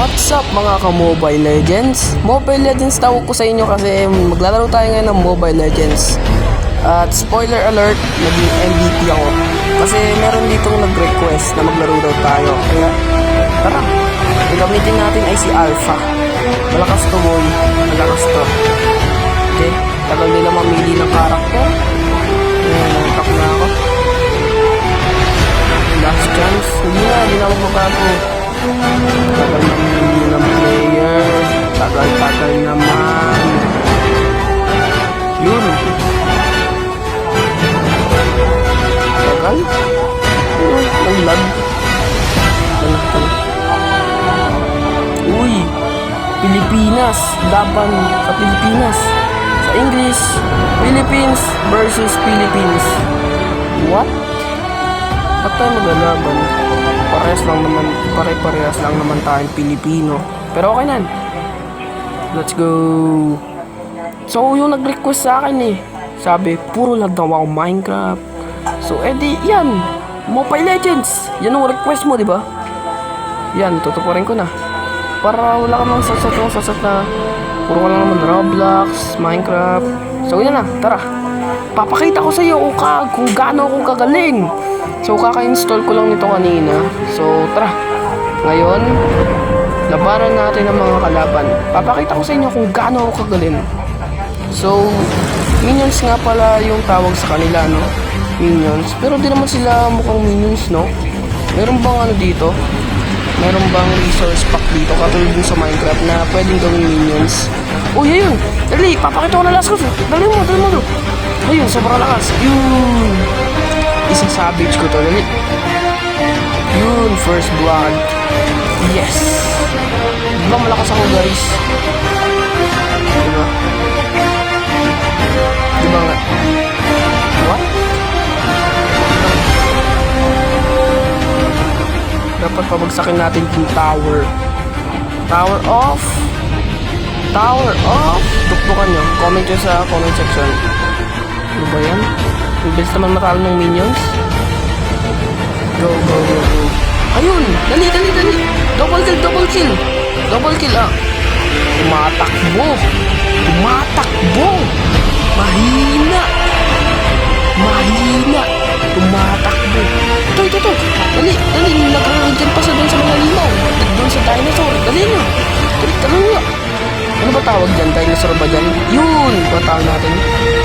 What's up mga ka-Mobile Legends? Mobile Legends tawag ko sa inyo kasi maglalaro tayo ngayon ng Mobile Legends. At spoiler alert, naging MVP ako. Kasi meron ditong nag-request na maglaro daw tayo. Kaya tara, ang gamitin natin ay si Alpha. Malakas to boy, malakas to. Okay, tagal nila mamili ng karakter. Ayan, nangtak na ako. Last chance, hindi na magbabago. Tagal namili ng player. Tagal naman. Yun. Tagal? Ang lag. Uy, Pilipinas. Laban sa Pilipinas. Sa English, Philippines versus Philippines. What? Ba't tayo maglalaban? Pare-parehas lang naman tayong Pilipino. Pero okay na. Let's go. So, yung nag-request sa akin sabi, puro lang daw ako Minecraft. So, edi, yan. Mobile Legends. Yan ang request mo, di ba? Yan, tutupurin ko na. Para wala ka mang sasat na puro ka lang naman Roblox, Minecraft. So, yan na. Tara. Papakita ko sa iyo kung gaano ako kagaling. So, kaka-install ko lang nito kanina. So, tara. Ngayon, labanan natin ang mga kalaban. Papakita ko sa inyo kung gaano ako kagaling. So, minions nga pala yung tawag sa kanila, no? Minions. Pero di naman sila mukhang minions, no? Meron bang ano dito? Meron bang resource pack dito? Katulad din sa Minecraft na pwedeng gawing minions. Uy, ayun! Dali! Papakita ko na last cause. Dali mo! Ayun, sobrang lakas. Yun! Isang savage ko to, dali. Yun, first blood. Yes! Diba malakas ako, guys? Diba? Diba nga? What? Dapat pabagsakin natin yung tower. Tower off! Tuktukan nyo. Comment nyo sa comment section. Ano ba yan? Ang bilis naman matalo ng minions. Go. Ayun! Dali! Double kill ah! Tumatakbo! Mahina! Tumatakbo! Ito! Dali! Nag-regen pa sa doon sa mga limaw. Doon sa dinosaur. Dali nyo! Dali nyo! Ano ba tawag dyan? Dinosaur ba dyan? Yun! Patawag natin.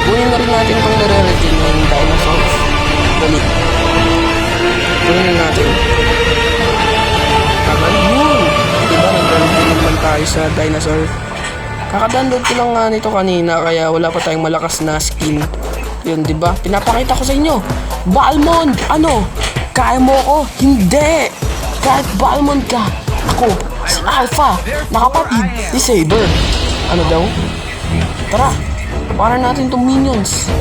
Kunin na rin natin itong nare-regen ng dinosaurs. Dali. Kunin na natin. Tagal yun! Diba? Nag-regen naman tayo sa dinosaur. Kaka-download ko lang nga nito kanina kaya wala pa tayong malakas na skin. Yun, diba? Pinapakita ko sa inyo. Balmond! Ano? Kaya mo ako? Hindi! Kahit Balmond ka, ako, si Alpha, nakapatid ni Saber. Ano daw? Tara, para natin itong minions.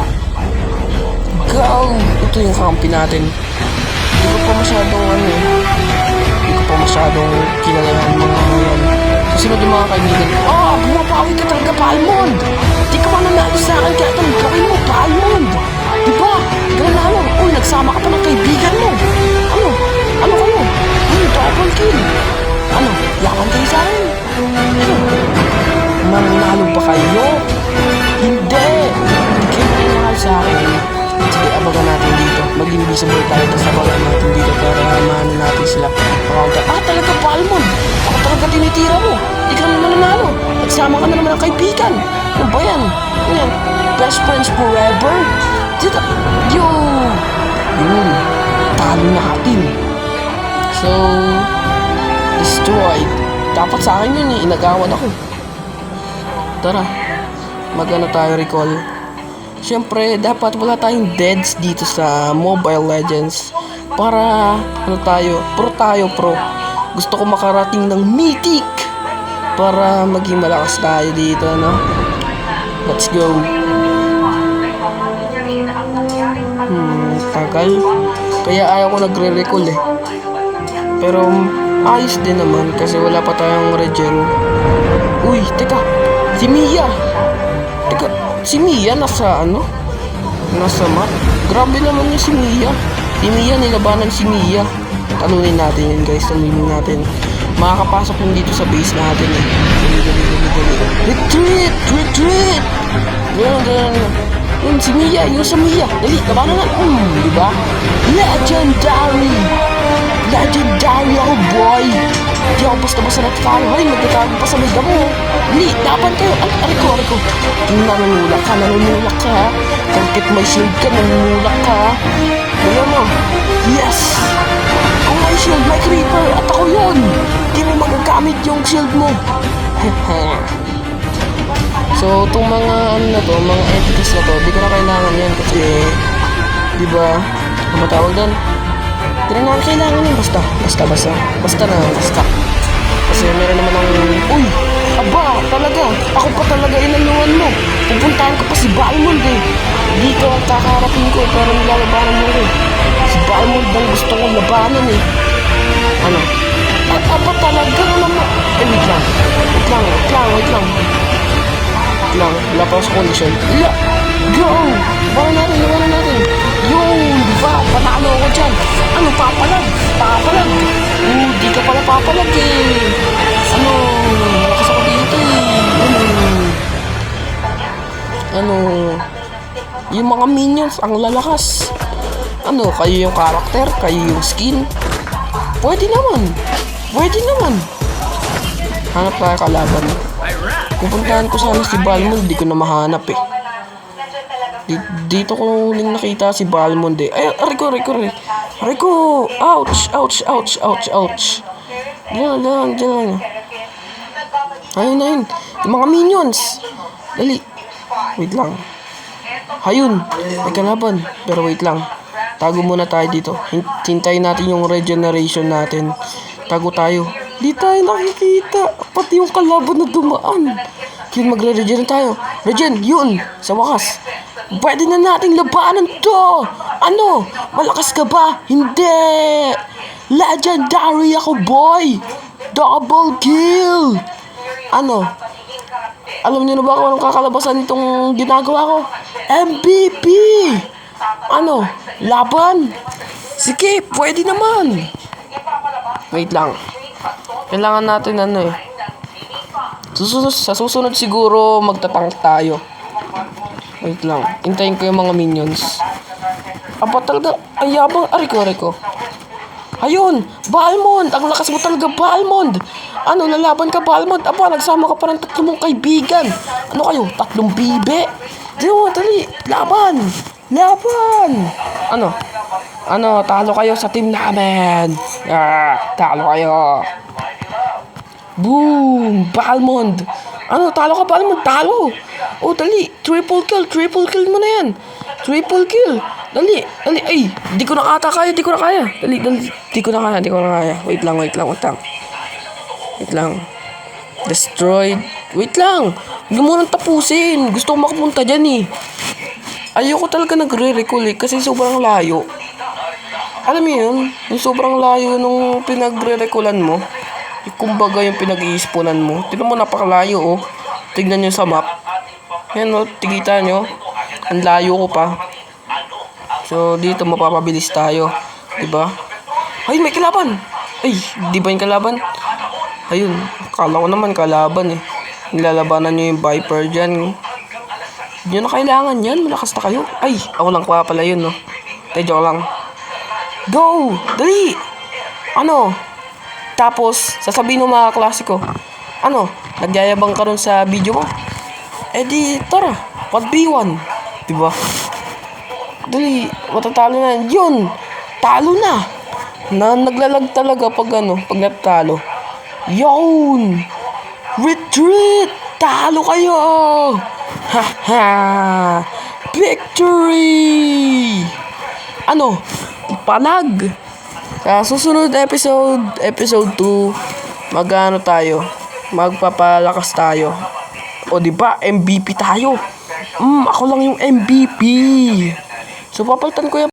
Go! Ito yung kakampi natin. Hindi ko pa masyadong kilala ng mga yan. Susunod yung mga kaibigan ko. Bumapawi ka talaga, Balmond! Di ka man nanalo sa akin, kaya itong gawin mo, Balmond! Diba? Ganun. Uy, nagsama ka pa ng kaibigan mo. Ano kayo? Double kill. Ano? Yaman kayo sa akin? Mananalo ba kayo? Hindi kayo mananalo sa akin. Sige, abagan natin dito. Mag-invisible tayo. Tapos abagan natin dito para maano natin sila. Talaga, Balmond. Ako talaga tinitira mo. Di ka naman mananalo. Nagsama ka na naman ng kaibigan. Ano ba yan? Best friends forever? Dito. Yun. Talo natin. So, destroyed. Dapat sa akin yun inagawan ako. Tara, magano tayo recall. Siyempre, dapat wala tayong deads dito sa Mobile Legends. Para, pro. Gusto ko makarating ng mythic. Para maging malakas tayo dito, no? Let's go. Tagal. Kaya ayaw ko nagre-recall Pero ayos din naman kasi wala pa tayong regen. Uy, teka. Si Mia nasa Nasa map. Grabe naman si Mia. Si Mia, nilabanan si Mia. Talunin natin yun guys, talunin natin. makakapasok yun dito sa base natin eh. Dali. Retreat! Retreat! Ganun. Yun, si Mia, yun sa Mia. Dali, labanan na. Diba? Legendary! Legendary ako, boy! Di ako basta-basta nagtalo. Hay, magtatago pa sa may damo. Dali, laban kayo. Ariko. Nanunulak ka, ha? Kahit may shield ka, nanunulak ka, ha? Alam mo? Yes! Kung may shield, may creeper, at ako yun! Di mo magagamit yung shield mo. So, itong mga mga entities na to, di ko na kailangan yan kasi, di ba, ang matawag doon? Di na naman kailangan yan, basta. Kasi meron naman ang, uy, aba, talaga, ako pa talaga inanuan mo. Pupuntahan ko pa si Balmond eh. Dito ang kakaharapin ko, pero nilalabanan mo rin. Si Balmond ang gusto kong labanan eh. Ano? At aba talaga naman. Eh, wait lang. Wala pa ako sa condition. Go! Labanan natin. Yung, di ba? Panalo ako dyan. Ano, papalag? Di ka pala papalag eh. Ano, malakas ako dito eh. Yung mga minions, ang lalakas. Ano, kayo yung karakter? Kayo yung skin? Pwede naman. Hanap tayo kalaban. Pupuntahan ko sana si Balmond, di ko na mahanap eh. Dito ko huling nakita si Balmond eh. Ay, Rico! Ouch! Diyan. Ayun. Yung mga minions. Dali. Wait lang. Ayun. May kalaban. Pero wait lang. Tago muna tayo dito. Hintayin natin yung regeneration natin. Tago tayo. Di tayo nakikita. Pati yung kalaban na dumaan. Yun, magre-regen tayo. Regen, yun. Sa wakas. Pwede na nating labanan to. Ano? Malakas ka ba? Hindi. Legendary ako, boy. Double kill. Ano? Alam niyo na ba kung anong kakalabasan nitong ginagawa ko? MVP. Ano? Laban? Sige, pwede naman. Wait lang. Kailangan natin sa susunod siguro magtatank tayo. Wait lang. Hintayin ko yung mga minions. Aba talaga. Ay, yabang. Ariko. Ayun. Balmond. Ang lakas mo talaga, Balmond. Ano, lalaban ka, Balmond? Aba, nagsama ka pa ng 3 mong kaibigan. Ano kayo? 3 bibe? Dali. Laban. Ano, talo kayo sa team namin. Talo kayo. Boom! Balmond. Ano, talo ka, Balmond? Talo. Oh, dali. Triple kill mo na yan. Triple kill. Dali. Ay, di ko na kaya. Dali. Di ko na kaya. Wait lang. Destroyed. Wait lang. Huwag mo nang tapusin. Gusto ko makapunta dyan eh. Ayoko talaga nagre-recall kasi sobrang layo. Alam mo yun? Yung sobrang layo nung pinagre-recallan mo. Kumbaga yung pinag-i-spawnan mo. Tignan mo, napakalayo oh. Tignan nyo sa map. Yan oh, tigita nyo. Ang layo ko pa. So, dito mapapabilis tayo. Diba? Ay, may kalaban! Ay, di ba yung kalaban? Ayun, akala ko naman kalaban eh. Nilalabanan nyo yung Viper dyan. Hindi nyo na kailangan yan. Malakas na kayo. Ay, ako lang pala yun no. Joke lang. Go! Dali! Ano? Tapos, sasabihin ng mga klasiko, ano, nagyayabang ka ron sa video mo? Eh di, tara, 1v1. Diba? Dali, matatalo na. Yun, talo na. Naglalag talaga pag natalo. Yun! Retreat! Talo kayo! Ha! Victory! Ano? Palag! Sa susunod episode 2, tayo? Magpapalakas tayo. O diba, MVP tayo. Ako lang yung MVP. So papalitan ko yung